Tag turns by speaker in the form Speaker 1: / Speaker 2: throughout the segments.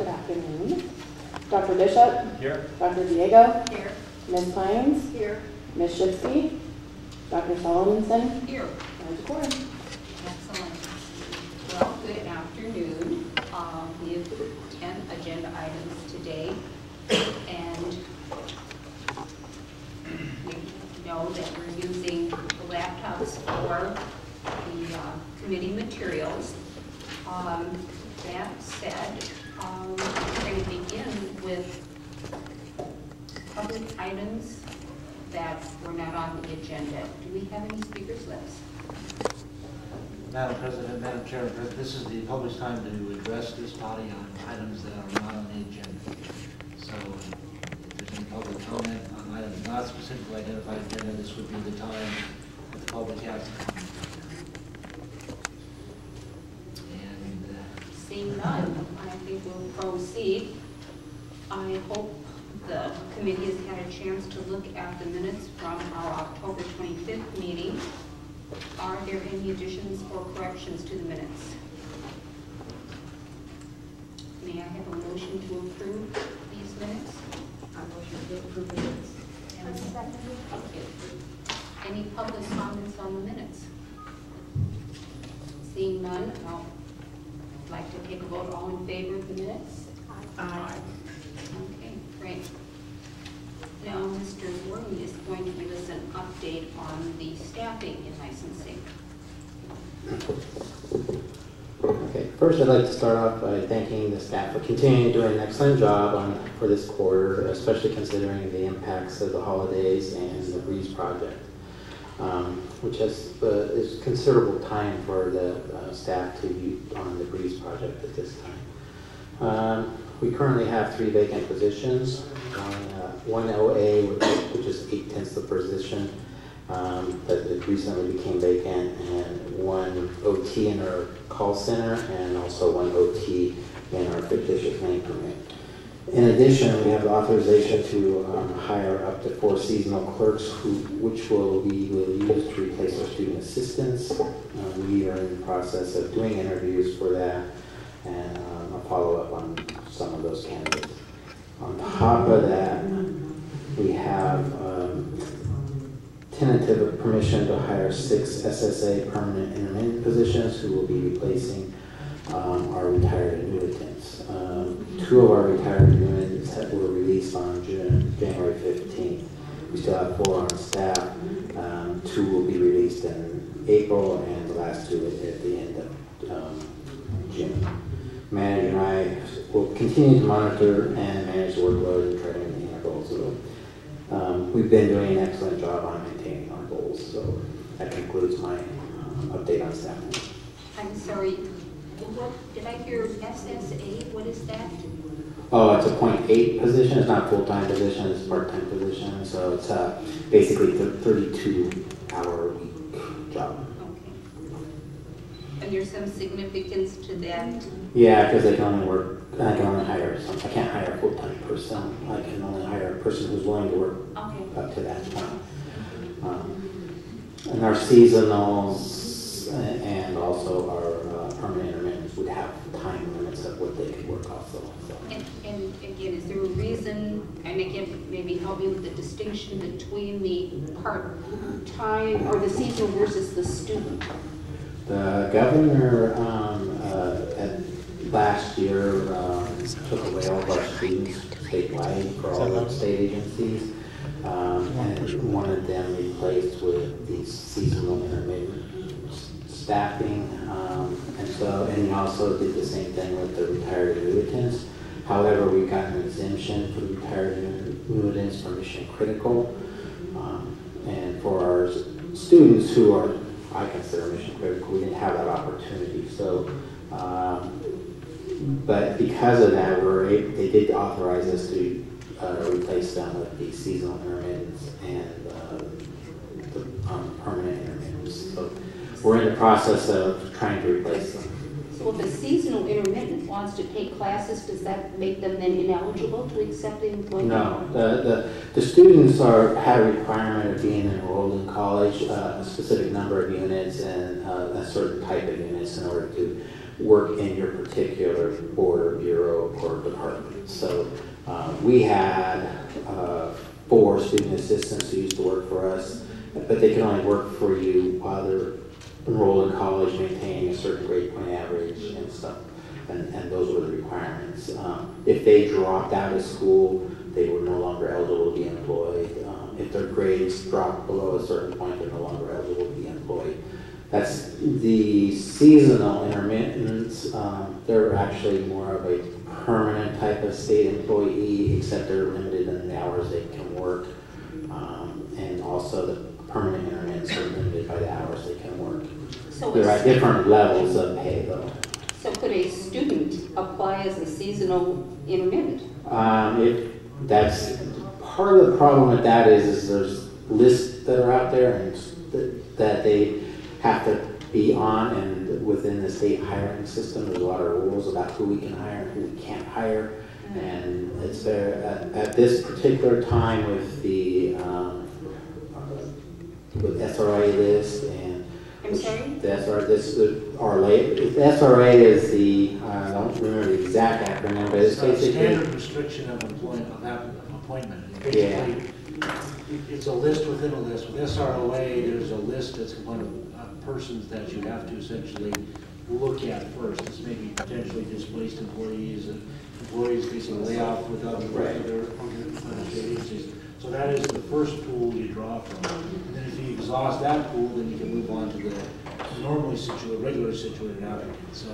Speaker 1: Good afternoon. Dr. Bishop?
Speaker 2: Here.
Speaker 1: Dr. Diego?
Speaker 3: Here.
Speaker 1: Ms. Pines?
Speaker 3: Here.
Speaker 1: Ms. Shipsky? Dr. Solomonson?
Speaker 3: Here.
Speaker 1: Dr. Corn.
Speaker 3: Excellent. Well, good afternoon. We have 10 agenda items today, and we know that we're using the laptops for the committee materials. That said, we're going to begin with public items that were not on the agenda. Do we have any speakers lists?
Speaker 4: Madam President, Madam Chair, this is the public's time to address this body on items that are not on the agenda. So if there's any public comment on items not specifically identified in the agenda, this would be the time that the public has to comment. And
Speaker 3: Seeing none, I think we'll proceed. I hope the committee has had a chance to look at the minutes from our October 25th meeting. Are there any additions or corrections to the minutes? May I have a motion to approve these minutes?
Speaker 5: I motion to approve the minutes.
Speaker 3: And a second. Okay. Any public comments on the minutes? Seeing none, I'll like to take a vote. All in favor of the minutes?
Speaker 5: Aye.
Speaker 3: Okay, great. Now, Mr. Worley is going to give us an update on the staffing in licensing.
Speaker 6: Okay, first I'd like to start off by thanking the staff for continuing to do an excellent job for this quarter, especially considering the impacts of the holidays and the BREEZE project, which is considerable time for the staff to use on the BREEZE project at this time. We currently have 3 vacant positions, one OA, which is 8/10 the position, that it recently became vacant, and 1 OT in our call center, and also 1 OT in our fictitious name permit. In addition, we have the authorization to hire up to 4 seasonal clerks, which we will use to replace our student assistants. We are in the process of doing interviews for that, and I'll follow up on some of those candidates. On top of that, we have tentative permission to hire 6 SSA permanent intermittent positions who will be replacing our retired annuitants. 2 of our retired annuitants were released on January 15th. We still have 4 on staff. 2 will be released in April, and the last 2 at the end of June. Manager and I will continue to monitor and manage the workload and try to maintain our goals. So, we've been doing an excellent job on maintaining our goals. So that concludes my update on staffing.
Speaker 3: I'm sorry, what did I hear? SSA? What is that?
Speaker 6: Oh, it's a .8 position. It's not a full-time position. It's a part-time position. So it's basically a 32-hour-a-week job.
Speaker 3: And there's some significance to that?
Speaker 6: Yeah, because I can only hire I can't hire a full-time person. I can only hire a person who's willing to work up to that point. And our seasonals and also our permanent intermittents would have time limits of what they could work also. So.
Speaker 3: And again, is there a reason, and again, maybe help me with the distinction between the part-time or the seasonal versus the student?
Speaker 6: The governor last year took away all of our students statewide for all the state agencies and wanted them replaced with these seasonal intermittent staffing. And he also did the same thing with the retired annuitants. However, we got an exemption for the retired annuitants for mission critical. And for our students who are I consider mission critical, we didn't have that opportunity. So, but because of that, they did authorize us to replace them with the seasonal intermittents and the permanent intermittents. So we're in the process of trying to replace them.
Speaker 3: So if a seasonal intermittent wants to take classes, does that make them then ineligible to accept the employment?
Speaker 6: No, the students have a requirement of being enrolled in college, a specific number of units and a certain type of units in order to work in your particular board or bureau or department. So we had 4 student assistants who used to work for us, but they can only work for you while they're enrolled in college, maintaining a certain grade point average and stuff. And those were the requirements. If they dropped out of school, they were no longer eligible to be employed. If their grades dropped below a certain point, they're no longer eligible to be employed. That's the seasonal intermittents. They're actually more of a permanent type of state employee, except they're limited in the hours they can work. And also the permanent intermittents are limited by the hours they can work.
Speaker 3: So
Speaker 6: They're at different levels of pay though.
Speaker 3: So could a student apply as a seasonal intermittent?
Speaker 6: If that's part of the problem with that is there's lists that are out there and that they have to be on, and within the state hiring system, there's a lot of rules about who we can hire and who we can't hire. And it's there at this particular time with the with SRA list and
Speaker 3: I'm sorry?
Speaker 6: the SRA, the SRA is the, I don't remember the exact acronym, but it's
Speaker 4: So
Speaker 6: basically.
Speaker 4: standard restriction of employment, of appointment. Basically, it's a list within a list. With SROA, there's a list that's one of persons that you have to essentially look at first. This may be potentially displaced employees, employees facing layoff with other agencies. So that is the first pool you draw from. And then if you exhaust that pool, then you can move on to the normally situated, regular situated applicant. So,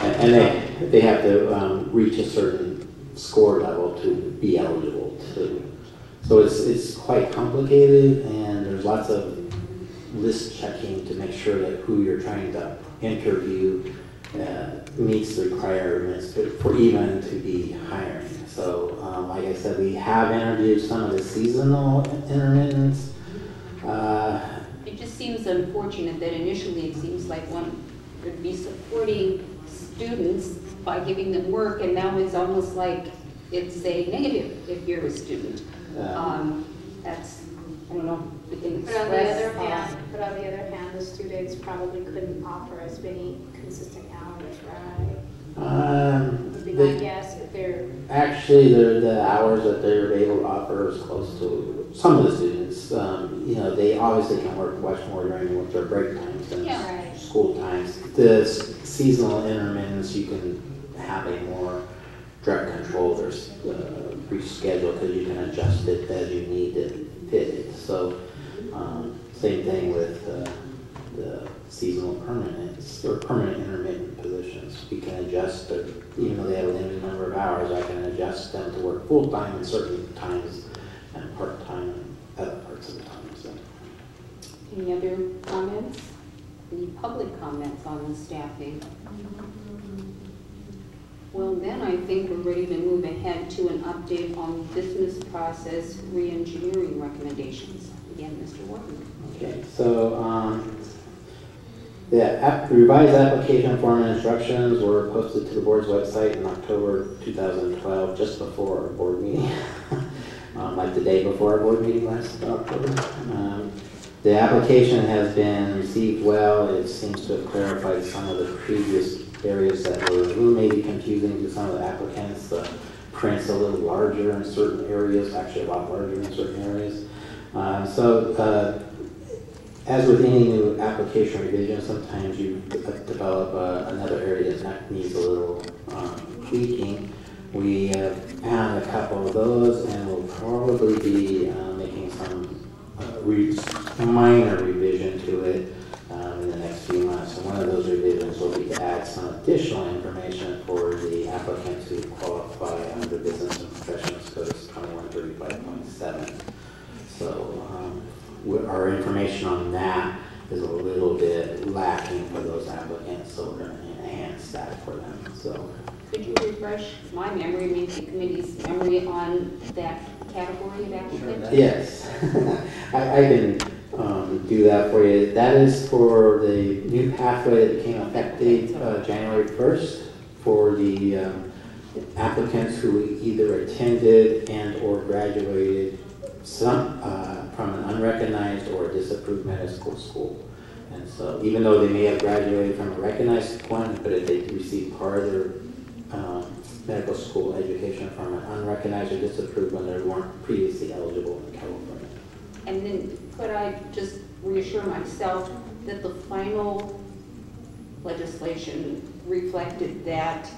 Speaker 6: And they have to reach a certain score level to be eligible to. So it's quite complicated, and there's lots of list checking to make sure that who you're trying to interview meets the requirements for even to be hiring. So like I said, we have interviewed some of the seasonal intermittents.
Speaker 3: It just seems unfortunate that initially it seems like one would be supporting students by giving them work, and now it's almost like it's a negative if you're a student. That's, I don't know, we can
Speaker 2: But on the other
Speaker 3: express.
Speaker 2: hand, the students probably couldn't offer as many consistent hours, right? Would be my guess if they're.
Speaker 6: Actually, the hours that they're able to offer is close to some of the students. You know, they obviously can work much more during their break times than
Speaker 3: Yeah.
Speaker 2: Right.
Speaker 6: school times. The seasonal intermittents, you can have a more direct control. There's reschedule because you can adjust it as you need to fit it. So same thing with the seasonal permanents or permanent intermittent positions. We can adjust, even though they have a limited number of hours, I can adjust them to work full-time in certain times and part-time in other parts of the time. So.
Speaker 3: Any other comments? Any public comments on the staffing? Well, then I think we're ready to move ahead to an update on business process re-engineering recommendations. Again, Mr. Wharton.
Speaker 6: Okay, so the revised application form and instructions were posted to the board's website in October 2012, just before our board meeting, like the day before our board meeting last October. The application has been received well. It seems to have clarified some of the previous areas that were a little maybe confusing to some of the applicants. The print's a little larger in certain areas, actually a lot larger in certain areas. As with any new application revision, sometimes you develop another area that needs a little tweaking. We have found a couple of those, and we'll probably be making some minor revision to it in the next few months. And one of those revisions will be to add some additional information for the applicants who qualify under Business and Professionals Code 2135.7. So our information on that is a little bit lacking for those applicants, so we're going to enhance that for them. So,
Speaker 3: Could you refresh my memory, maybe the committee's memory on that category of applicant?
Speaker 6: yes, I can do that for you. That is for the new pathway that became effective January 1st for the applicants who either attended and or graduated from an unrecognized or disapproved medical school. And so even though they may have graduated from a recognized one, but if they received part of their medical school education from an unrecognized or disapproved one, they weren't previously eligible in California.
Speaker 3: And then could I just reassure myself that the final legislation reflected that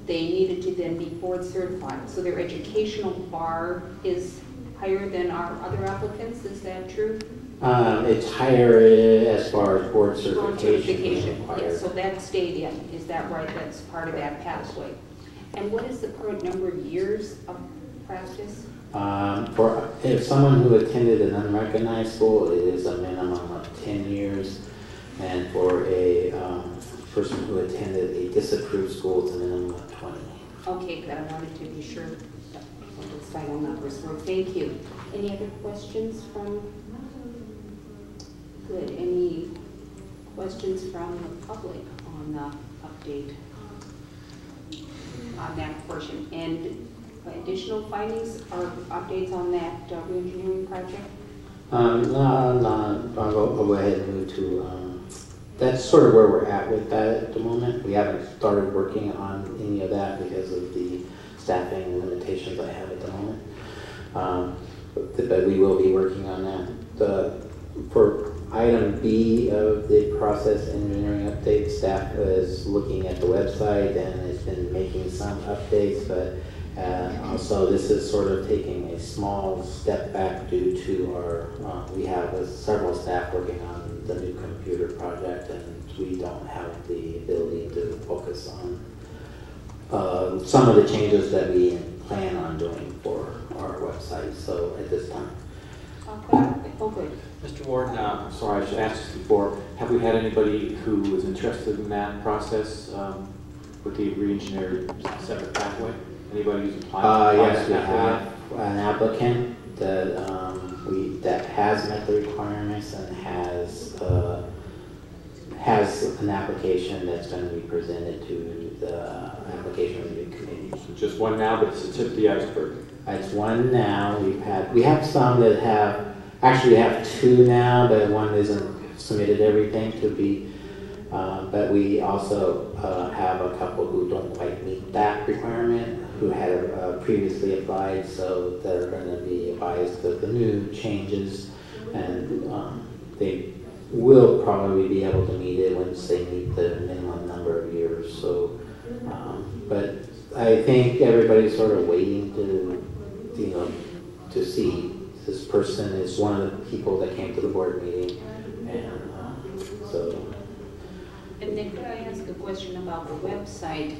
Speaker 3: they needed to then be board certified, so their educational bar is higher than our other applicants, is that true?
Speaker 6: It's higher as far as board
Speaker 3: Board
Speaker 6: certification.
Speaker 3: yes, so that stayed in, is that right? That's part of that pathway. And what is the current number of years of practice?
Speaker 6: For if someone who attended an unrecognized school, it is a minimum of 10 years, and for a person who attended a disapproved school, it's a minimum of 20.
Speaker 3: Okay, good, I wanted to be sure what those final numbers were. Thank you. Any other questions from? Good. Any questions from the public on the update on that portion? And additional findings or updates on that reengineering project?
Speaker 6: No, I'll go ahead and move to, that's sort of where we're at with that at the moment. We haven't started working on any of that because of the staffing limitations I have at the moment. But we will be working on that. For item B of the process engineering update, staff is looking at the website and has been making some updates, but also this is sort of taking a small step back due to our, we have several staff working on the new computer project, and we don't have the ability to focus on some of the changes that we plan on doing for our website, so at this time.
Speaker 3: Oh, good.
Speaker 7: Mr. Warden, sorry, I should ask this before. Have we had anybody who was interested in that process with the re-engineered separate pathway? Anybody who's applied?
Speaker 6: Yes, we have an applicant that that has met the requirements and has an application that's going to be presented to the application review committee.
Speaker 7: So just one now, but it's the tip of the iceberg.
Speaker 6: It's one now. We have some that have, actually we have two now, but one isn't submitted everything to be, but we also have a couple who don't quite meet that requirement, who had previously applied, so they're going to be advised of the new changes, and they will probably be able to meet it once they meet the minimum number of years. So, but I think everybody's sort of waiting to see. This person is one of the people that came to the board meeting, and so.
Speaker 3: And then could I ask a question about the website?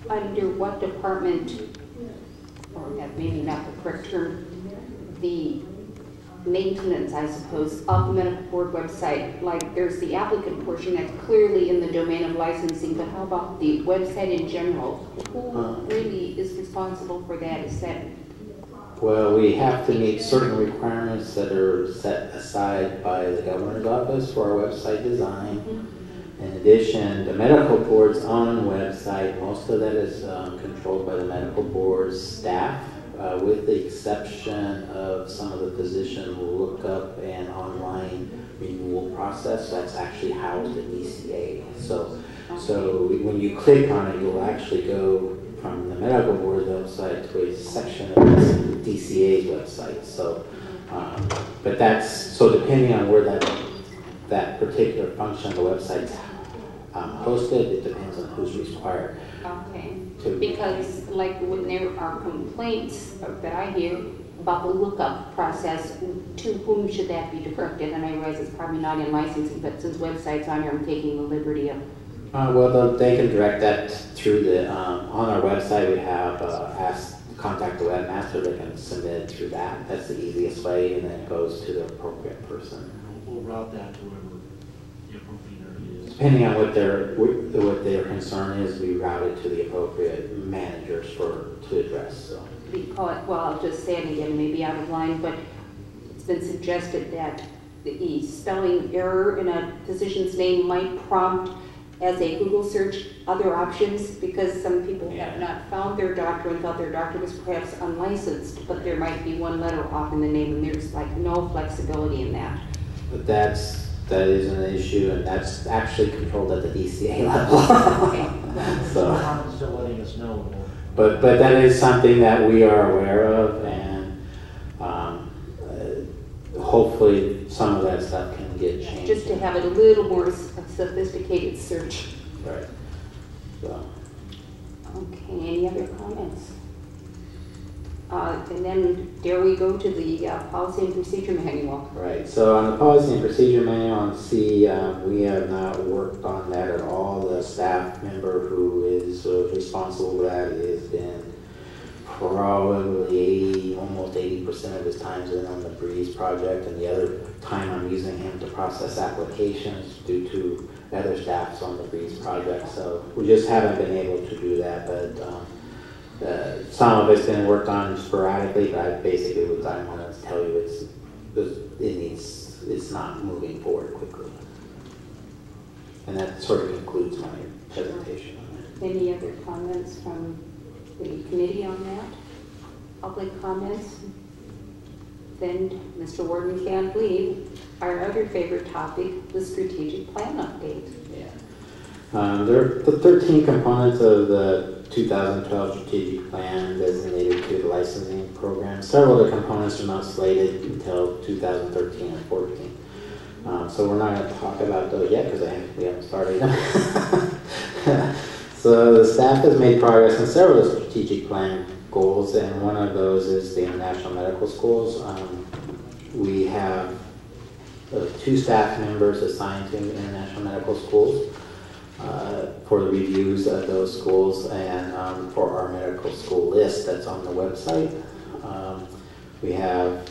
Speaker 3: Under what department, or that maybe not the correct term, the maintenance, I suppose, of the medical board website, like there's the applicant portion that's clearly in the domain of licensing, but how about the website in general? Who really is responsible for that? Is that?
Speaker 6: Well, we have to meet certain requirements that are set aside by the governor's office for our website design. Mm-hmm. In addition, the medical board's own website, most of that is controlled by the medical board's staff, with the exception of some of the physician lookup and online renewal process. That's actually housed in DCA. So when you click on it, you'll actually go from the medical board's website to a section of the DCA's website. So, but that's, so depending on where that particular function of the website's hosted, it depends on who's required.
Speaker 3: Okay, because like when there are complaints that I hear about the lookup process, to whom should that be directed? And I realize it's probably not in licensing, but since website's on here, I'm taking the liberty of.
Speaker 6: Well, they can direct that through the, on our website we have contact the webmaster. They can submit it through that. That's the easiest way, and then it goes to the appropriate person.
Speaker 4: We'll route that to whoever the appropriate area is.
Speaker 6: Depending on what their concern is, we route it to the appropriate managers to address. So.
Speaker 3: Because, well, I'll just say it again, maybe out of line, but it's been suggested that the spelling error in a physician's name might prompt as a Google search other options, because some people have not found their doctor and thought their doctor was perhaps unlicensed, but there might be one letter off in the name, and there's like no flexibility in that.
Speaker 6: But that is an issue, and that's actually controlled at the DCA level. So,
Speaker 4: Still letting us know.
Speaker 6: but that is something that we are aware of, and hopefully some of that stuff can get changed.
Speaker 5: Just to have it a little more sophisticated search.
Speaker 6: Right. So,
Speaker 5: Okay, any other comments? And then there we go to the policy and procedure manual.
Speaker 6: right. So on the policy and procedure manual on C, we have not worked on that at all. The staff member who is responsible for that has been probably almost 80% of his time is on the Breeze project, and the other time I'm using him to process applications due to other staffs on the Breeze project. So we just haven't been able to do that, but some of it's been worked on sporadically, but I basically what I want to tell you it's not moving forward quickly. And that sort of concludes my presentation on it.
Speaker 5: Any other comments from the committee on that? Public comments? Then Mr. Warden can't leave. Our other favorite topic, the strategic plan update.
Speaker 6: Yeah. There are the 13 components of the 2012 strategic plan designated to the licensing program. Several of the components are not slated until 2013 and 14. So we're not going to talk about those yet because we haven't started them. So the staff has made progress on several of the strategic plan goals, and one of those is the international medical schools. We have 2 staff members assigned to international medical schools for the reviews of those schools and for our medical school list that's on the website. We have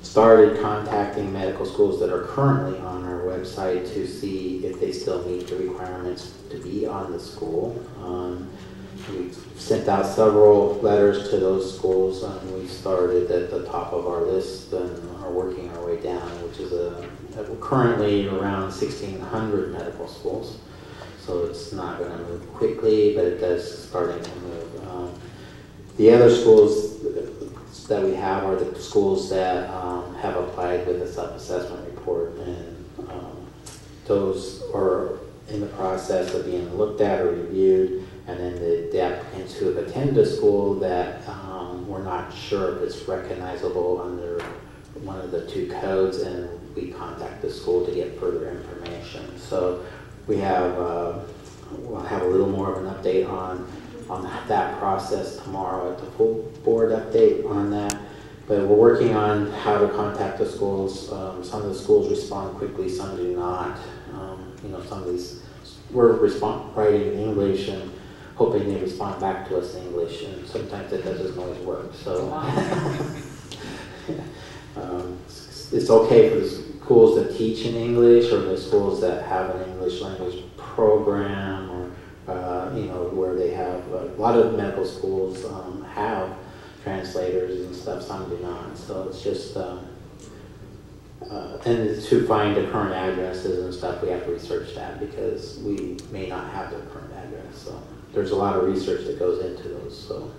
Speaker 6: started contacting medical schools that are currently on our website to see if they still meet the requirements to be on the school. We've sent out several letters to those schools, and we started at the top of our list and are working our way down, which is currently around 1,600 medical schools. So it's not going to move quickly, but it does starting to move. The other schools that we have are the schools that have applied with a self-assessment report, and those are in the process of being looked at or reviewed. And then the applicants who have attended a school that we're not sure if it's recognizable under one of the 2 codes, and we contact the school to get further information. So we have, we'll have a little more of an update on that process tomorrow at the full board update on that. But we're working on how to contact the schools. Some of the schools respond quickly, some do not. Some of these, we're writing in English and hoping they respond back to us in English, and sometimes that doesn't always work. So it's okay for the schools that teach in English or the schools that have an English language program, or where they have a lot of medical schools have translators and stuff. Some do not. So it's just and to find the current addresses and stuff, we have to research that because we may not have their current address. So there's a lot of research that goes into those. So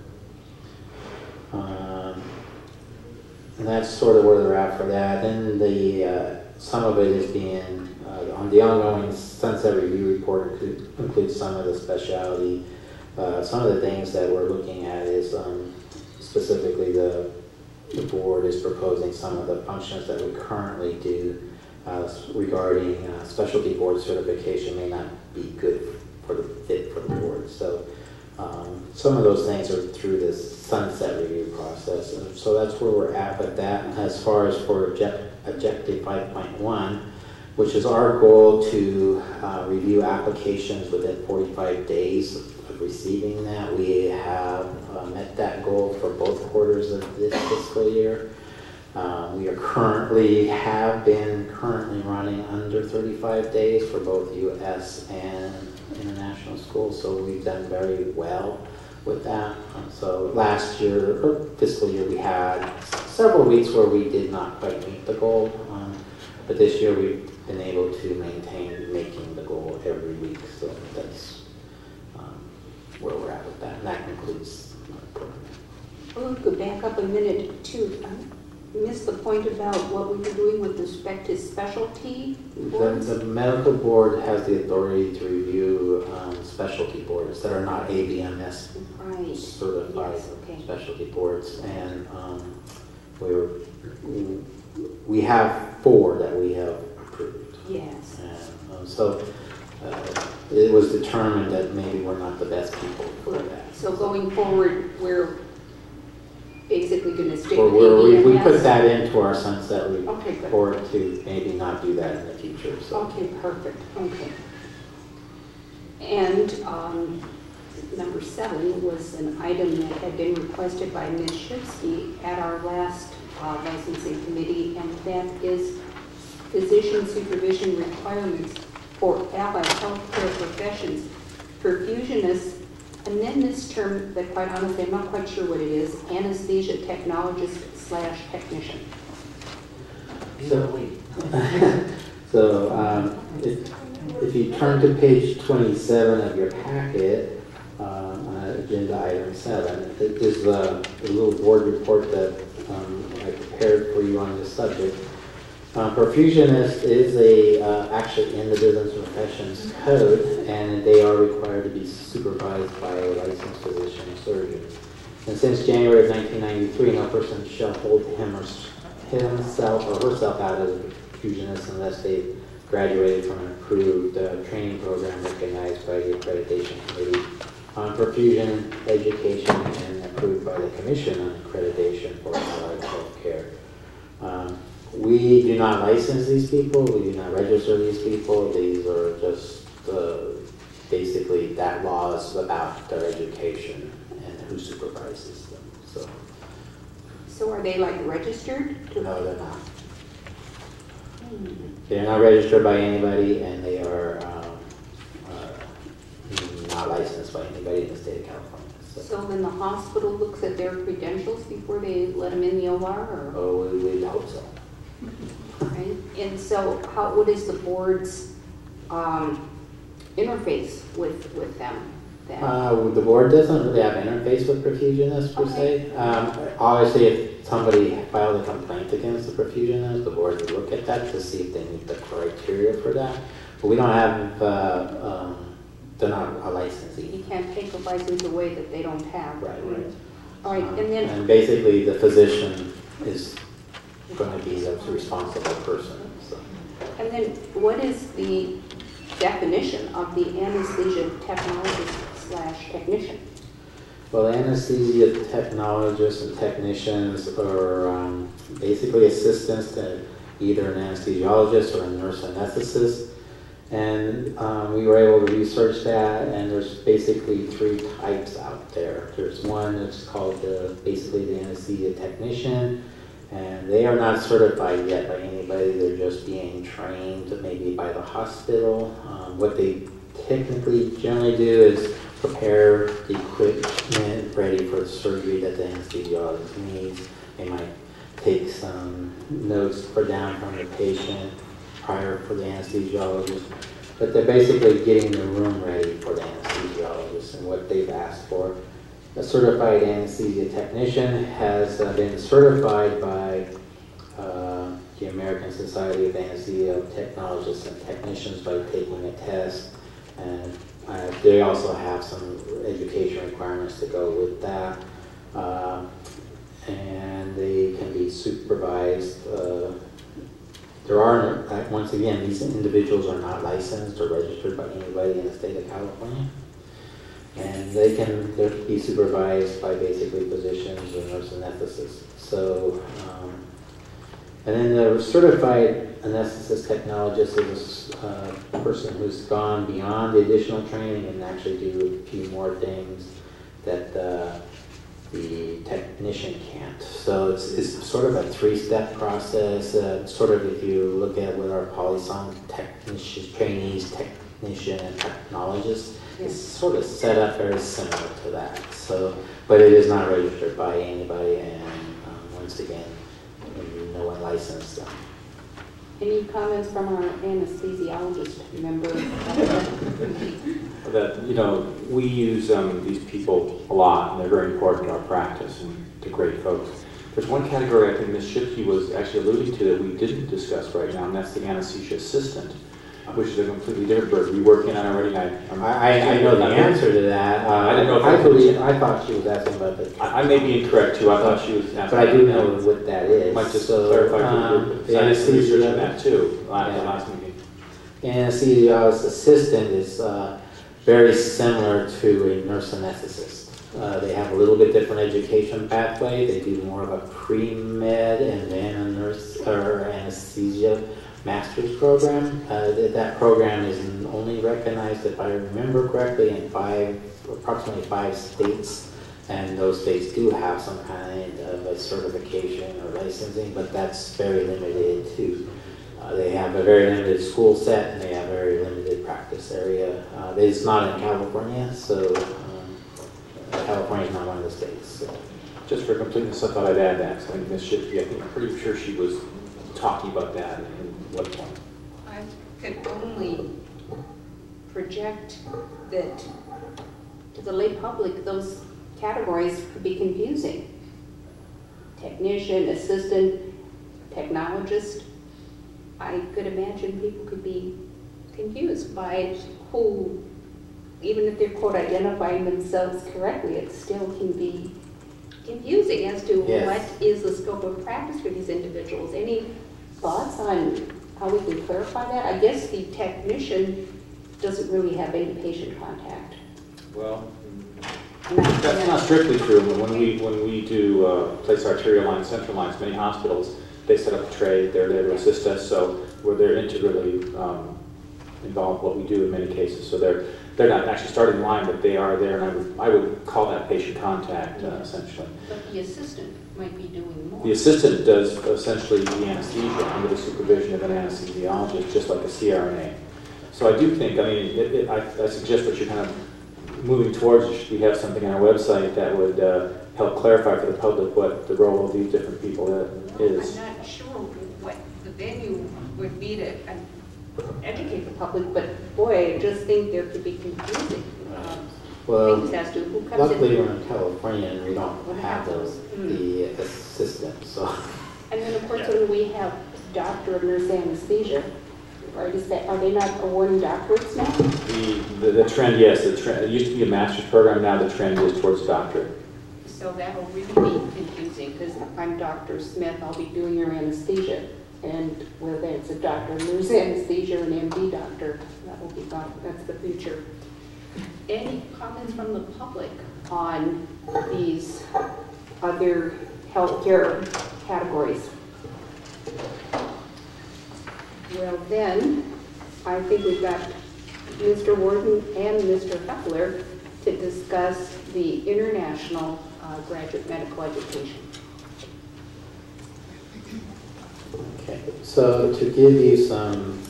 Speaker 6: and that's sort of where they're at for that. Then the some of it is being on the ongoing sunset review report includes some of the specialty. Some of the things that we're looking at is specifically the board is proposing some of the functions that we currently do regarding specialty board certification may not be good for the fit for the board. So some of those things are through this sunset review process, and so that's where we're at with that. And as far as for Objective 5.1, which is our goal to review applications within 45 days of receiving that, we have met that goal for both quarters of this fiscal year. We have been currently running under 35 days for both U.S. and international schools, so we've done very well with that. So last year, or fiscal year, we had several weeks where we did not quite meet the goal, but this year we've been able to maintain making the goal every week, so that's where we're at with that, and that concludes my program.
Speaker 5: Well, we could back up a minute too. missed the point about what we were doing with respect to specialty boards.
Speaker 6: The medical board has the authority to review specialty boards that are not ABMS
Speaker 5: Right.
Speaker 6: certified
Speaker 5: Yes, okay.
Speaker 6: specialty boards. And we have 4 that we have approved.
Speaker 5: Yes.
Speaker 6: And so it was determined that maybe we're not the best people for that.
Speaker 5: So going forward, we're basically going to stick
Speaker 6: Or
Speaker 5: with
Speaker 6: we
Speaker 5: ABMS?
Speaker 6: put that into our sunset
Speaker 5: Okay, good.
Speaker 6: report to maybe not do that in the future. So.
Speaker 5: Okay, perfect, okay. And number 7 was an item that had been requested by Ms. Shipsky at our last licensing committee, and that is physician supervision requirements for allied healthcare professions, perfusionists, and then this term that quite honestly I'm not quite sure what it is, anesthesia technologist / technician.
Speaker 6: So if you turn to page 27 of your packet, agenda item 7, it is a little board report that I prepared for you on this subject. Perfusionist is actually in the Business Professions Code, and they are required to be supervised by a licensed physician or surgeon. And since January of 1993, no person shall hold himself or herself out as a perfusionist unless they've graduated from an approved training program recognized by the Accreditation Committee on Perfusion Education and approved by the Commission on Accreditation for Allied Healthcare. We do not license these people. We do not register these people. These are just basically that law is about their education and who supervises them.
Speaker 5: So are they like registered?
Speaker 6: No, they're not. They're not registered by anybody, and they are not licensed by anybody in the state of California.
Speaker 5: So then the hospital looks at their credentials before they let them in the OR? Or?
Speaker 6: Oh, we hope so.
Speaker 5: Right? And so what is the board's interface with them then?
Speaker 6: The board doesn't really have interface with perfusionists per se. Obviously, if somebody filed a complaint against the perfusionist, the board would look at that to see if they meet the criteria for that. But we don't have, they're not a licensee.
Speaker 5: You can't take a license away that they don't have.
Speaker 6: Right.
Speaker 5: All right, and then
Speaker 6: And basically, the physician is going to be the responsible person. So.
Speaker 5: and then what is the definition of the anesthesia technologist / technician?
Speaker 6: Well, anesthesia technologists and technicians are basically assistants to either an anesthesiologist or a nurse anesthetist. And we were able to research that, and there's basically 3 types out there. There's one that's called basically the anesthesia technician, and they are not certified yet by anybody. They're just being trained maybe by the hospital. What they technically generally do is prepare the equipment ready for the surgery that the anesthesiologist needs. They might take some notes down from the patient prior for the anesthesiologist, but they're basically getting the room ready for the anesthesiologist and what they've asked for. A certified anesthesia technician has been certified by the American Society of Anesthesia Technologists and Technicians by taking a test, and they also have some education requirements to go with that, and they can be supervised. There are, once again, these individuals are not licensed or registered by anybody in the state of California. And they can be supervised by basically physicians or nurse anesthetists. So, and then the certified anesthetist technologist is a person who's gone beyond the additional training and actually do a few more things that the technician can't. So it's sort of a 3-step process. Sort of if you look at what our polysong technicians, trainees, technician, and technologists, it's sort of set up very similar to that. So, but it is not registered by anybody, and once again, no one licensed them.
Speaker 5: Any comments from our anesthesiologist member?
Speaker 7: That, we use these people a lot, and they're very important to our practice and to great folks. There's one category I think Ms. Shipke was actually alluding to that we didn't discuss right now, and that's the anesthesia assistant, which is a completely different bird. We working on already.
Speaker 6: I know the answer to that.
Speaker 7: I didn't know if
Speaker 6: I thought she was asking about the.
Speaker 7: I may be incorrect too. I thought she was asking.
Speaker 6: But I do know what that is.
Speaker 7: Might just
Speaker 6: So,
Speaker 7: clarify for the group.
Speaker 6: the
Speaker 7: I did some research on
Speaker 6: anesthesia.
Speaker 7: that too,
Speaker 6: Yeah.
Speaker 7: last meeting.
Speaker 6: The anesthesiologist assistant is very similar to a nurse anesthetist. They have a little bit different education pathway. They do more of a pre-med and then a nurse or anesthesia master's program. That program is only recognized, if I remember correctly, in approximately five states. And those states do have some kind of a certification or licensing, but that's very limited too. They have a very limited school set and they have a very limited practice area. It's not in California, so California is not one of the states. So.
Speaker 7: Just for completeness, I thought I'd add that. So I think Ms. Shipke, I think I'm pretty sure she was talking about that in what point.
Speaker 3: I could only project that
Speaker 5: To the lay public, those categories could be confusing. Technician, assistant, technologist. I could imagine people could be confused by who, even if they're quote identifying themselves correctly, it still can be confusing as to
Speaker 6: Yes.
Speaker 5: what is the scope of practice for these individuals. Any thoughts on how we can clarify that? I guess the technician doesn't really have any patient contact.
Speaker 7: Well, that's not strictly true. When we do place arterial lines, central lines, many hospitals, they set up a tray. They're there to assist us, so they're integrally involved in what we do in many cases. So they're not actually starting the line, but they are there, and I would call that patient contact essentially.
Speaker 3: but the assistant might be doing more.
Speaker 7: The assistant does essentially the anesthesia under the supervision of an anesthesiologist, just like a CRNA. So I do think, I mean, I suggest that you're kind of moving towards, we have something on our website that would help clarify for the public what the role of these different people is.
Speaker 3: I'm not sure what the venue would be to
Speaker 5: Educate the public, but boy, I just think there could be confusing
Speaker 6: Well,
Speaker 5: things as to who comes
Speaker 6: luckily
Speaker 5: in.
Speaker 6: we're in California and we don't have those, the assistant, so.
Speaker 5: And then of course, when we have doctor or nurse anesthesia, right, are they not awarding doctorates now?
Speaker 7: The trend, yes, it used to be a master's program, now the trend is towards doctorate.
Speaker 5: So that'll really be confusing, because if I'm Dr. Smith, I'll be doing your anesthesia. And whether it's a doctor, nurse anesthesia, or an MD doctor, that will be gone. That's the future. Any comments from the public on these other healthcare categories? Well then, I think we've got Mr. Warden and Mr. Heffler to discuss the international graduate medical education.
Speaker 6: Okay, so to give you some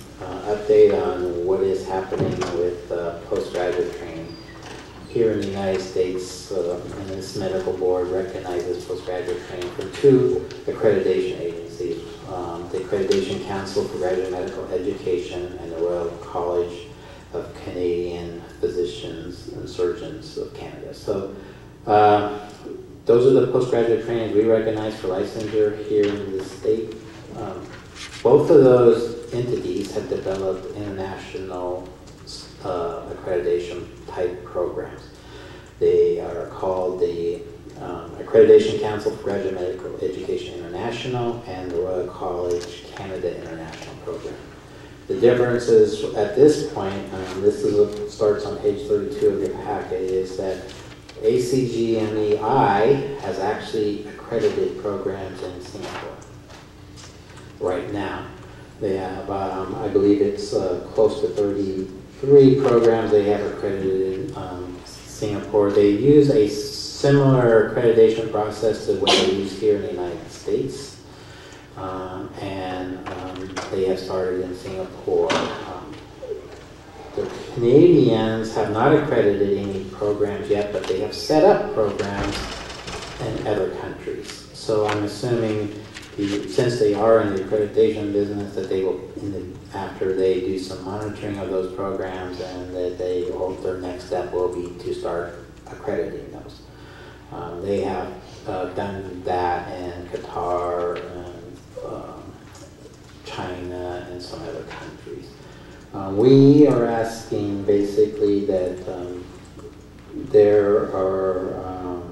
Speaker 6: update on what is happening with postgraduate training, here in the United States, and this medical board recognizes postgraduate training from two accreditation agencies, the Accreditation Council for Graduate Medical Education and the Royal College of Canadian Physicians and Surgeons of Canada. So those are the postgraduate trainings we recognize for licensure here in the state. Both of those entities have developed international accreditation type programs. They are called the Accreditation Council for Graduate Medical Education International and the Royal College Canada International Program. The differences at this point, this is starts on page 32 of your packet, is that ACGMEI has actually accredited programs in Singapore right now. They have, I believe it's close to 33 programs they have accredited in Singapore. They use a similar accreditation process to what they use here in the United States. They have started in Singapore. The Canadians have not accredited any programs yet, but they have set up programs in other countries. So I'm assuming, since they are in the accreditation business, that they will, after they do some monitoring of those programs, and that they hope their next step will be to start accrediting those. They have done that in Qatar and China and some other countries. We are asking basically that there are,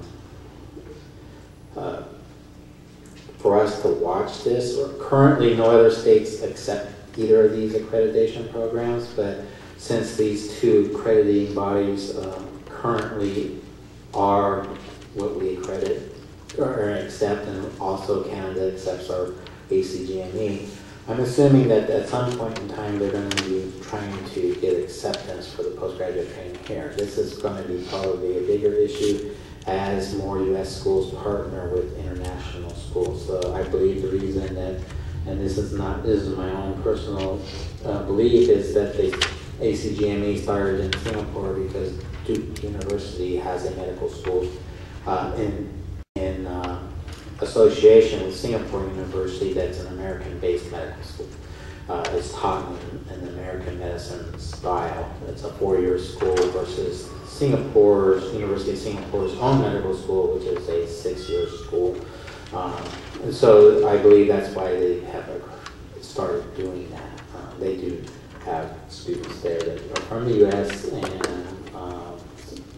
Speaker 6: for us to watch this, or currently no other states accept either of these accreditation programs, but since these two accrediting bodies currently are what we accredit or accept, and also Canada accepts our ACGME, I'm assuming that at some point in time they're going to be trying to get acceptance for the postgraduate training here. This is going to be probably a bigger issue as more U.S. schools partner with international schools. So I believe the reason that, and this is my own personal belief, is that the ACGME started in Singapore because Duke University has a medical school in association with Singapore University that's an American-based medical school. It's taught in the American medicine style. It's a 4-year school versus University of Singapore's own medical school, which is a 6-year school. And so I believe that's why they have started doing that. They do have students there that are from the U.S. and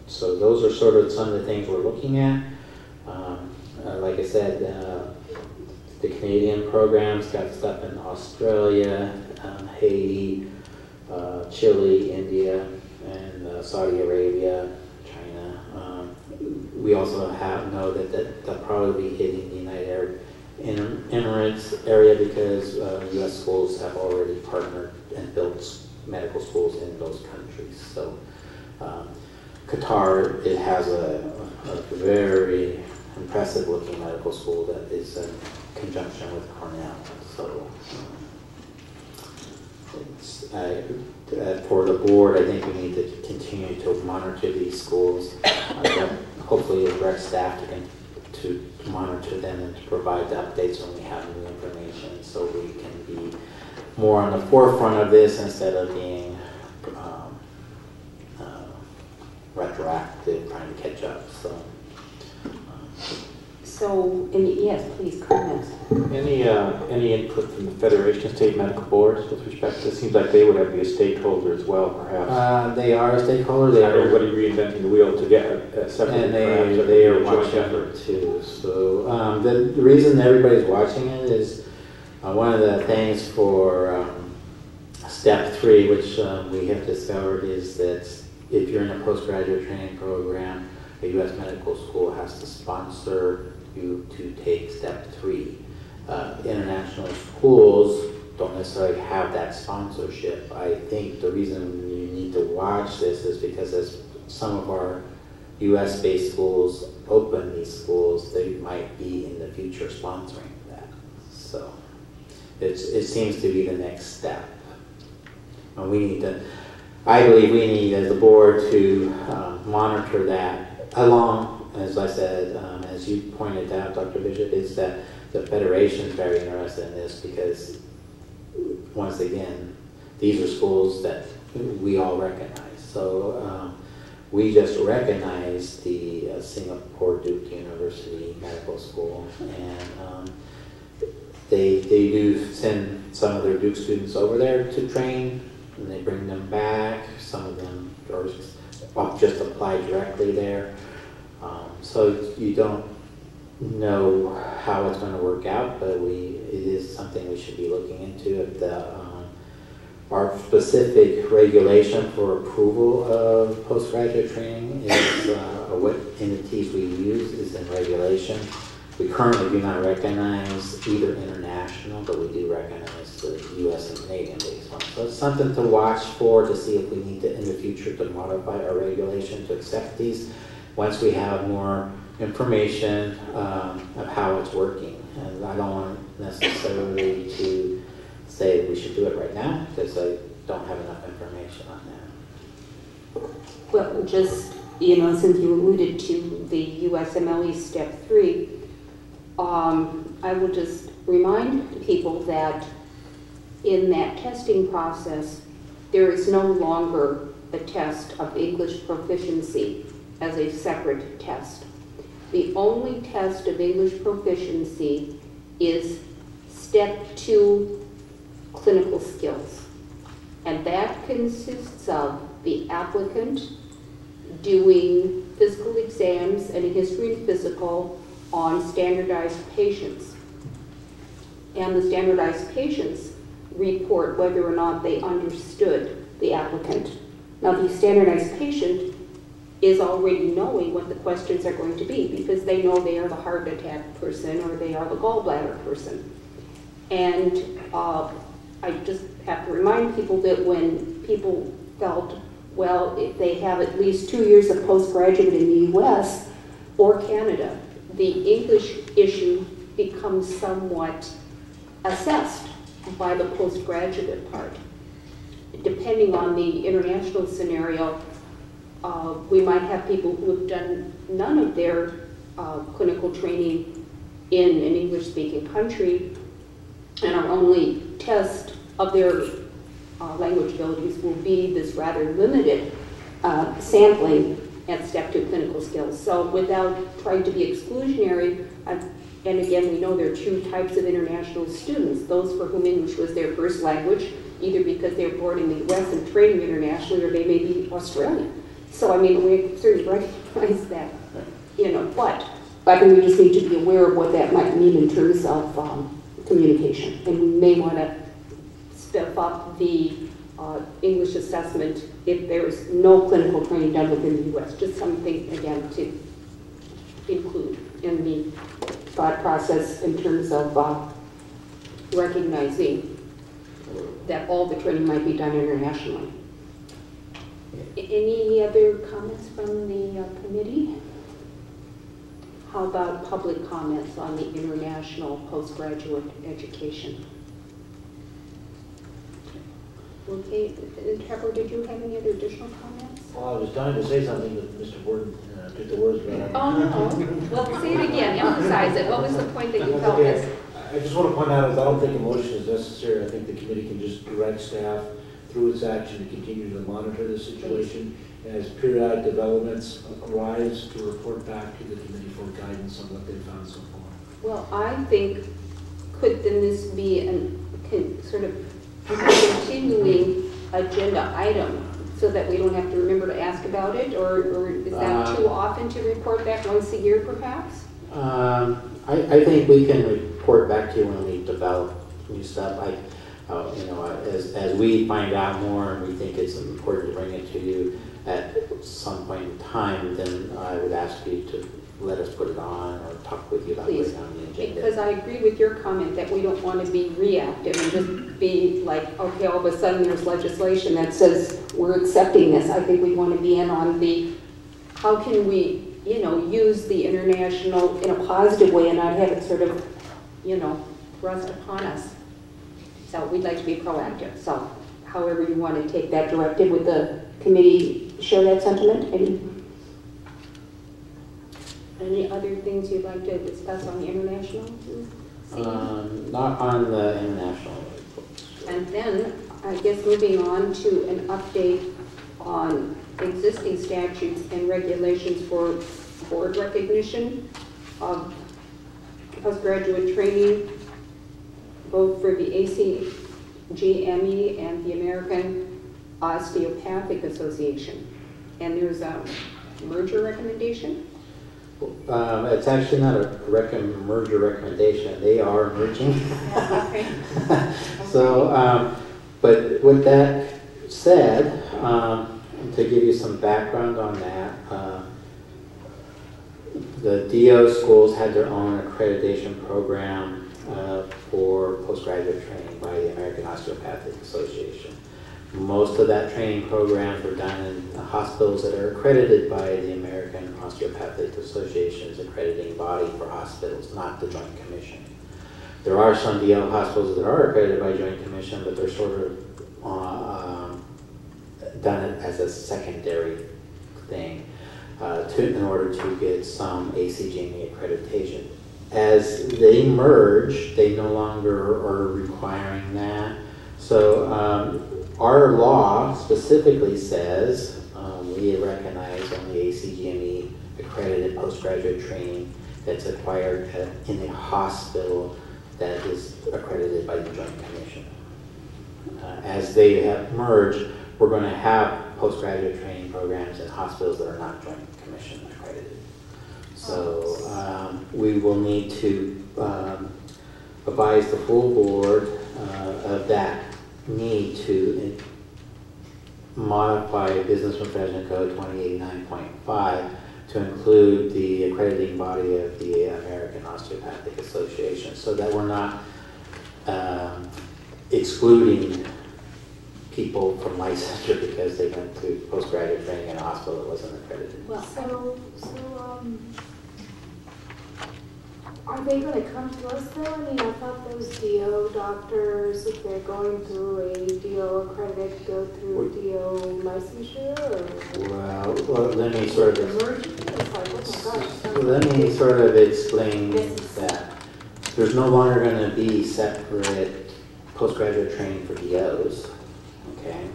Speaker 6: so those are sort of some of the things we're looking at. Like I said, the Canadian program's got stuff in Australia, Haiti, Chile, India, and Saudi Arabia, China. We also know that they'll probably be hitting the United Arab Emirates area because U.S. schools have already partnered and built medical schools in those countries. So Qatar, it has a very impressive looking medical school that is in conjunction with Cornell. So for the board, I think we need to continue to monitor these schools. Hopefully direct staff to monitor them and to provide the updates when we have new information, so we can be more on the forefront of this instead of being retroactive, trying to catch up.
Speaker 5: So, yes, please comment.
Speaker 7: Any input from the Federation of State Medical Boards with respect to this? Seems like they would have to be a stakeholder as well, perhaps.
Speaker 6: They are a stakeholder. They
Speaker 7: Not
Speaker 6: are
Speaker 7: everybody reinventing the wheel to get a separate,
Speaker 6: and
Speaker 7: perhaps,
Speaker 6: they are
Speaker 7: a joint
Speaker 6: watching
Speaker 7: effort.
Speaker 6: it too. So the reason everybody's watching it is one of the things for step 3, which we have discovered, is that if you're in a postgraduate training program, a U.S. medical school has to sponsor you to take step 3. International schools don't necessarily have that sponsorship. I think the reason you need to watch this is because as some of our U.S.-based schools open these schools, they might be in the future sponsoring that. So it seems to be the next step. And we need to, I believe we need as a board to monitor that along, as I said, as you pointed out, Dr. Bishop, is that the Federation is very interested in this because, once again, these are schools that we all recognize. So we just recognize the Singapore Duke University Medical School, and they do send some of their Duke students over there to train, and they bring them back. Some of them are just apply directly there. So you don't know how it's going to work out, but it is something we should be looking into. Our specific regulation for approval of postgraduate training is what entities we use is in regulation. We currently do not recognize either international, but we do recognize the U.S. and Canadian-based ones. So it's something to watch for to see if we need to, in the future, to modify our regulation to accept these once we have more information of how it's working. And I don't want necessarily to say we should do it right now because I don't have enough information on that.
Speaker 5: Well, just, since you alluded to the USMLE Step 3, I will just remind people that in that testing process, there is no longer a test of English proficiency as a separate test. The only test of English proficiency is step 2 clinical skills. And that consists of the applicant doing physical exams and a history and physical on standardized patients. And the standardized patients report whether or not they understood the applicant. Now, the standardized patient is already knowing what the questions are going to be because they know they are the heart attack person or they are the gallbladder person. And I just have to remind people that when people felt, well, if they have at least 2 years of postgraduate in the US or Canada, the English issue becomes somewhat assessed by the postgraduate part. Depending on the international scenario, we might have people who have done none of their clinical training in an English-speaking country, and our only test of their language abilities will be this rather limited sampling at step 2 clinical skills. So without trying to be exclusionary, and again, we know there are 2 types of international students, those for whom English was their first language, either because they were born in the US and training internationally, or they may be Australian. So, I mean, we certainly recognize that, you know, but I think we just need to be aware of what that might mean in terms of communication. And we may want to step up the English assessment if there is no clinical training done within the US. Just something, again, to include in the thought process in terms of recognizing that all the training might be done internationally. Any other comments from the committee? How about public comments on the international postgraduate education? Okay, Trevor, did you have any other additional comments?
Speaker 4: Well, I was dying to say something, but Mr. Borden took the words right out.
Speaker 5: Oh, no. Well, say it again, emphasize it. What was the point that you felt
Speaker 4: Okay.
Speaker 5: was?
Speaker 4: I just want to point out, is I don't think a motion is necessary. I think the committee can just direct staff through its action to continue to monitor the situation. As periodic developments arise, to report back to the committee for guidance on what they've found so far.
Speaker 5: Well, I think, could then this be sort of continuing agenda item so that we don't have to remember to ask about it, or is that too often to report back once a year perhaps?
Speaker 6: I think we can report back to you when we develop new stuff. You know, as we find out more and we think it's important to bring it to you at some point in time, then I would ask you to let us put it on or talk with you about putting it on the agenda.
Speaker 5: Because I agree with your comment that we don't want to be reactive and just be like, okay, all of a sudden there's legislation that says we're accepting this. I think we want to be in on the, how can we, you know, use the international in a positive way and not have it sort of, you know, thrust upon us. So we'd like to be proactive. So however you want to take that directive, with the committee share that sentiment? Any other things you'd like to discuss on the international scene?
Speaker 6: Not on the international.
Speaker 5: And then, I guess moving on to an update on existing statutes and regulations for board recognition of postgraduate training, both for the ACGME and the American Osteopathic Association. And there's a merger recommendation.
Speaker 6: It's actually not a merger recommendation. They are merging.
Speaker 5: Okay.
Speaker 6: So, but with that said, to give you some background on that, the DO schools had their own accreditation program for postgraduate training by the American Osteopathic Association. Most of that training programs were done in hospitals that are accredited by the American Osteopathic Association's accrediting body for hospitals, not the Joint Commission. There are some DO hospitals that are accredited by Joint Commission, but they're sort of done it as a secondary thing in order to get some ACGME accreditation. As they merge, they no longer are requiring that. So our law specifically says we recognize only ACGME accredited postgraduate training that's acquired in a hospital that is accredited by the Joint Commission. As they have merged, we're going to have postgraduate training programs in hospitals that are not Joint Commission accredited. So we will need to advise the full board of that need to modify Business Profession Code 2089.5 to include the accrediting body of the American Osteopathic Association, so that we're not excluding people from licensure because they went to postgraduate training in a hospital that wasn't accredited.
Speaker 2: Well, are they going to come to us though? I mean, I thought those DO doctors, if they're going through a DO accredited, go through DO licensure, or?
Speaker 6: Well, let me sort of explain that there's no longer going to be separate postgraduate training for DOs. Okay,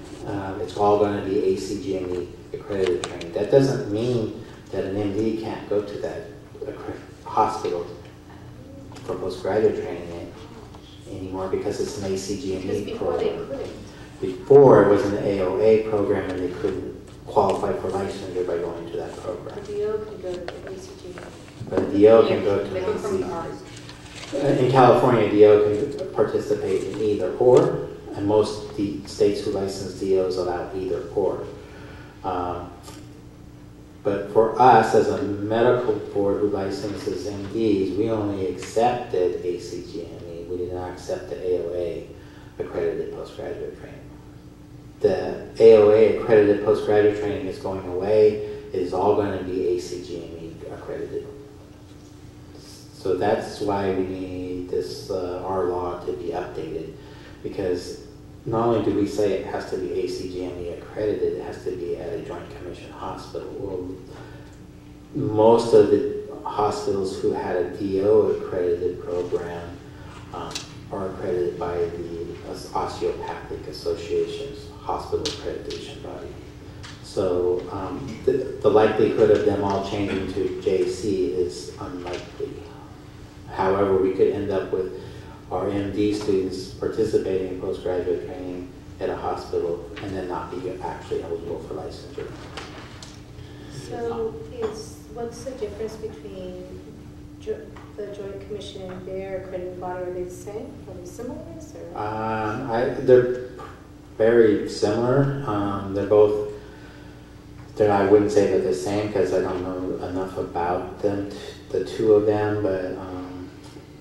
Speaker 6: it's all going to be ACGME accredited training. That doesn't mean that an MD can't go to that hospital for postgraduate training anymore because it's an ACGME program. Before it was an AOA program and they couldn't qualify for licensure by going to that program.
Speaker 2: A DO can go to the ACGME.
Speaker 6: But a DO can go to ACGME. In California, a DO can participate in either or, and most states who license DOs allow either or. But for us, as a medical board who licenses MDs, we only accepted ACGME. We did not accept the AOA accredited postgraduate training. The AOA accredited postgraduate training is going away. It is all going to be ACGME accredited. So that's why we need this our law to be updated, because not only do we say it has to be ACGME accredited, it has to be at a Joint Commission hospital. Well, most of the hospitals who had a DO accredited program are accredited by the Osteopathic Association's hospital accreditation body. So the likelihood of them all changing to JC is unlikely. However, we could end up with our MD students participating in postgraduate training at a hospital and then not be actually eligible for licensure.
Speaker 2: So what's the difference between the Joint Commission and their accredited body? Are they the same? Are they similar?
Speaker 6: They're very similar. I wouldn't say they're the same because I don't know enough about them, the two of them, but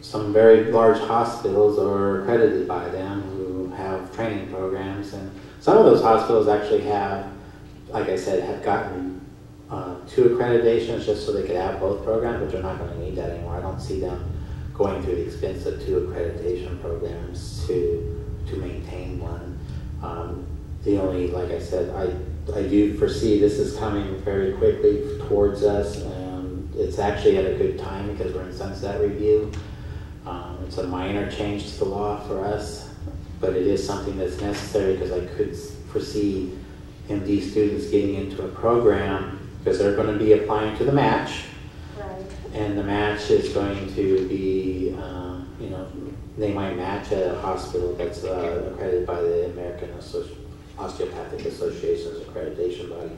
Speaker 6: some very large hospitals are accredited by them who have training programs, and some of those hospitals actually have, like I said, have gotten 2 accreditations just so they could have both programs, but they're not going to need that anymore. I don't see them going through the expense of 2 accreditation programs to maintain one. The only, like I said, I do foresee this is coming very quickly towards us, and it's actually at a good time because we're in sunset review. It's a minor change to the law for us, but it is something that's necessary because I could foresee MD students getting into a program because they're going to be applying to the match.
Speaker 2: Right.
Speaker 6: And the match is going to be, they might match at a hospital that's accredited by the American Osteopathic Association's accreditation body.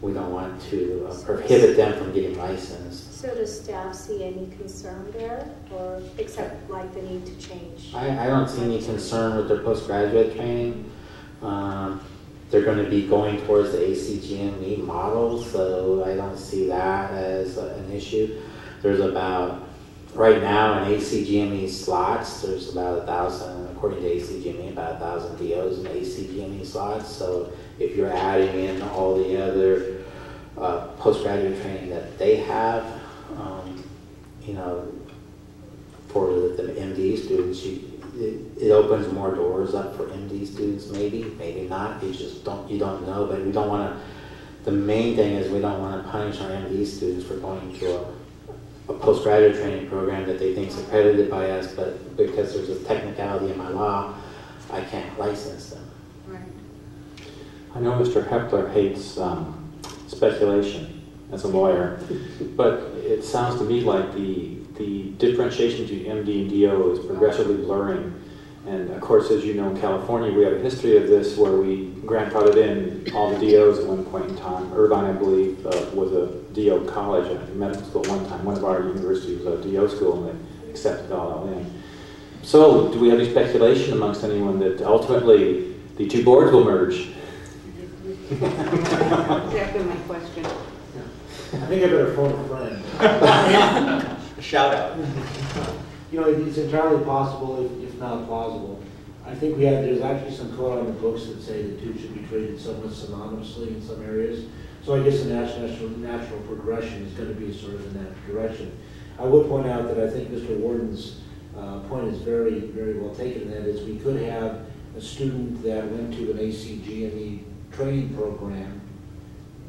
Speaker 6: We don't want to prohibit them from getting licensed.
Speaker 2: So does staff see any concern there, or except like the need to change?
Speaker 6: I don't see any concern with their postgraduate training. They're going to be going towards the ACGME model, so I don't see that as an issue. There's about, right now in ACGME slots, there's about 1,000, according to ACGME, about 1,000 DOs in ACGME slots. So if you're adding in all the other postgraduate training that they have, for the MD students, it opens more doors up for MD students, maybe not. You don't know, but we don't want to. The main thing is we don't want to punish our MD students for going to a postgraduate training program that they think is accredited by us, but because there's a technicality in my law, I can't license them.
Speaker 3: Right.
Speaker 7: I know Mr. Hepler hates speculation, as a lawyer. But it sounds to me like the differentiation between MD and DO is progressively blurring. And of course, as you know, in California, we have a history of this where we grandfathered in all the DOs at one point in time. Irvine, I believe, was a DO college at medical school at one time. One of our universities was a DO school, and they accepted all that in. So, do we have any speculation amongst anyone that ultimately the two boards will merge?
Speaker 5: Exactly my question.
Speaker 4: I think I better phone a friend.
Speaker 8: Shout out.
Speaker 4: You know, it's entirely possible, if not plausible. I think there's actually some code on the books that say the two should be treated somewhat synonymously in some areas. So I guess the natural progression is going to be sort of in that direction. I would point out that I think Mr. Warden's point is very, very well taken, and that is we could have a student that went to an ACGME training program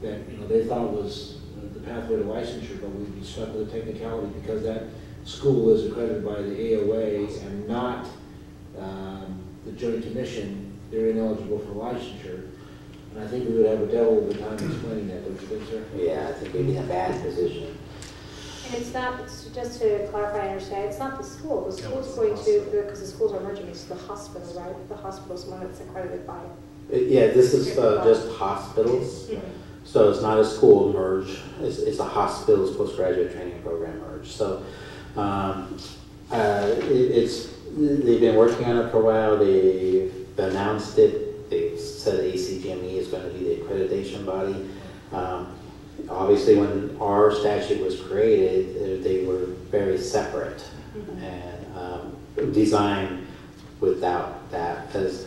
Speaker 4: that, you know, they thought was the pathway to licensure, but we'd be stuck with a technicality because that school is accredited by the AOA and not the Joint Commission. They're ineligible for licensure. And I think we would have a devil of a time explaining that, don't you think, sir?
Speaker 6: Yeah, I think we'd be in a bad position.
Speaker 2: And it's not, just to clarify and understand, it's not the school. The school's going to, because the schools are merging, it's the hospital, right? The hospital's one that's accredited by.
Speaker 6: Yeah, this is just hospitals. So it's not a school merge, it's a hospital's postgraduate training program merge. So they've been working on it for a while. They've announced it. They've said ACGME is going to be the accreditation body. Obviously, when our statute was created, they were very separate and designed without that. Because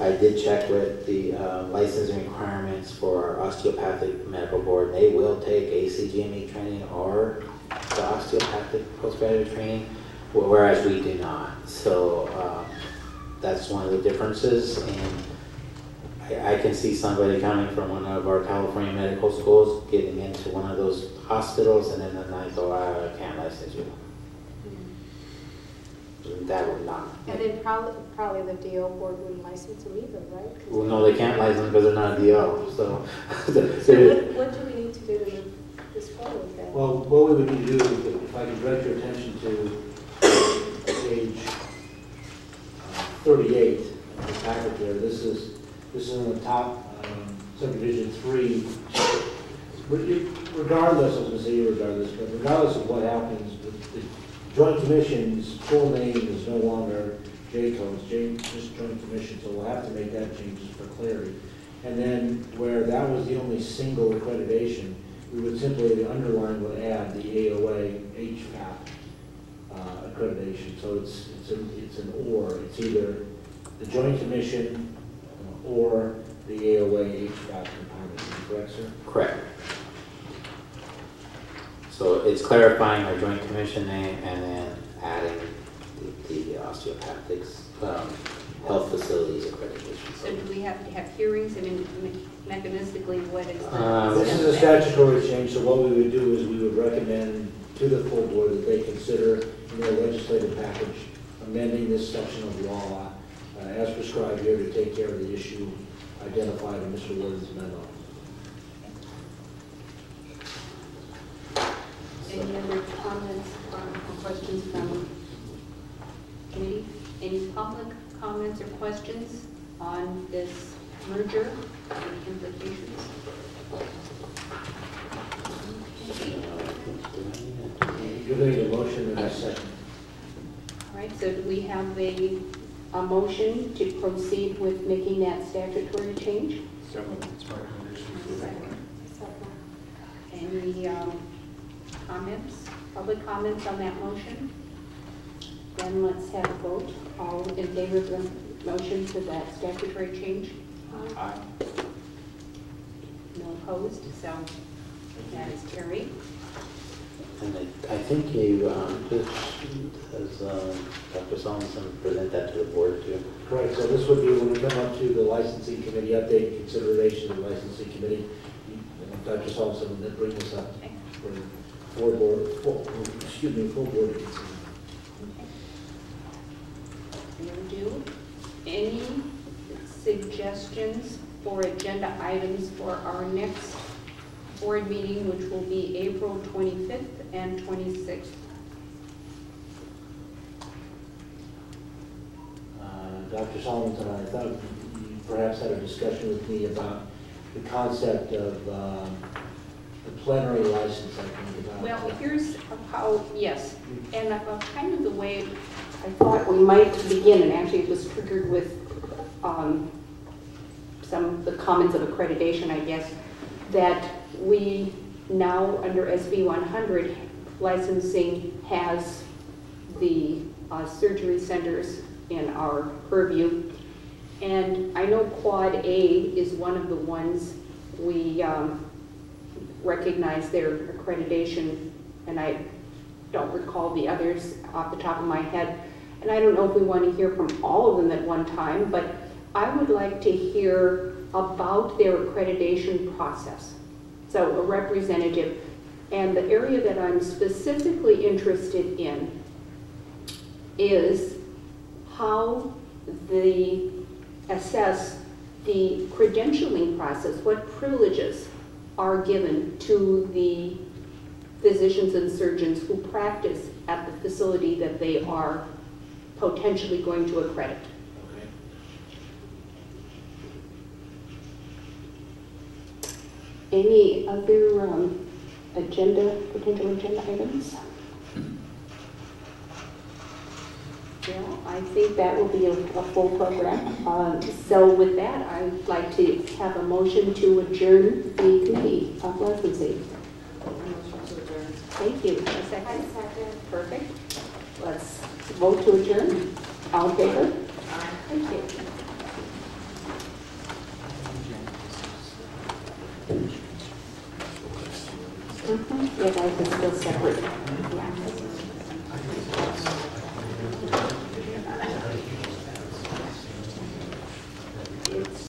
Speaker 6: I did check with the licensing requirements for our osteopathic medical board. They will take ACGME training or the osteopathic postgraduate training, whereas we do not. So that's one of the differences. And I can see somebody coming from one of our California medical schools getting into one of those hospitals, and then I go, I can't license you. That would not.
Speaker 2: And then probably the DO board wouldn't license them either, right?
Speaker 6: Well, no, they can't license because they're not a DO. So,
Speaker 2: So what do we need to do to move this forward then?
Speaker 4: Well, what we would need to do, if I could direct your attention to page 38 of the packet there, this is in the top, subdivision 3. Regardless, I was going to say regardless, but regardless of what happens, the Joint Commission's full name is no longer JCO, it's just Joint Commission, so we'll have to make that change just for clarity. And then where that was the only single accreditation, we would simply, the underline would add the AOA HPAP accreditation. So it's an or. It's either the Joint Commission or the AOA HPAP component. Is that correct, sir?
Speaker 6: correct. So it's clarifying our Joint Commission name and then adding the osteopathics health facilities accreditation.
Speaker 3: So do we have to have hearings? I mean, mechanistically, what is
Speaker 4: This is a statutory change, so what we would do is we would recommend to the full board that they consider in their legislative package amending this section of law as prescribed here to take care of the issue identified in Mr. Warden's memo.
Speaker 3: Any other comments or questions from committee? Any public comments or questions on this merger and implications?
Speaker 4: You're going to get a motion in a second.
Speaker 3: All right, so do we have a motion to proceed with making that statutory change? Any comments, public comments on that motion? Then let's have a vote. All in favor of the motion for that statutory change?
Speaker 8: Aye.
Speaker 3: No opposed, so that is carried.
Speaker 6: And I think you, just as Dr. Solomon present that to the board too.
Speaker 4: Correct, so this would be when we come up to the licensing committee update, consideration of the licensing committee. Dr. Solomon will then bring this up for full board to consider.
Speaker 3: Will do. Any suggestions for agenda items for our next board meeting, which will be April 25th and 26th.
Speaker 4: Dr. Solomon, I thought you perhaps had a discussion with me about the concept of the plenary license, I think, about.
Speaker 3: Well, here's how, yes, and kind of the way I thought we might begin, and actually it was triggered with some of the comments of accreditation, I guess, that we now, under SB 100, licensing has the surgery centers in our purview. And I know Quad A is one of the ones we recognize their accreditation, and I don't recall the others off the top of my head. And I don't know if we want to hear from all of them at one time, but I would like to hear about their accreditation process. So a representative. And the area that I'm specifically interested in is how they assess the credentialing process, what privileges are given to the physicians and surgeons who practice at the facility that they are potentially going to accredit.
Speaker 4: Okay.
Speaker 3: Any other potential agenda items? Well, I think that will be a full program. So with that, I'd like to have a motion to adjourn the Committee of Licensing. Thank you. A
Speaker 2: I
Speaker 3: second?
Speaker 2: second.
Speaker 3: Perfect. Let's vote to adjourn. All in favor? Thank you. Yeah, guys, it's still separate. Yeah.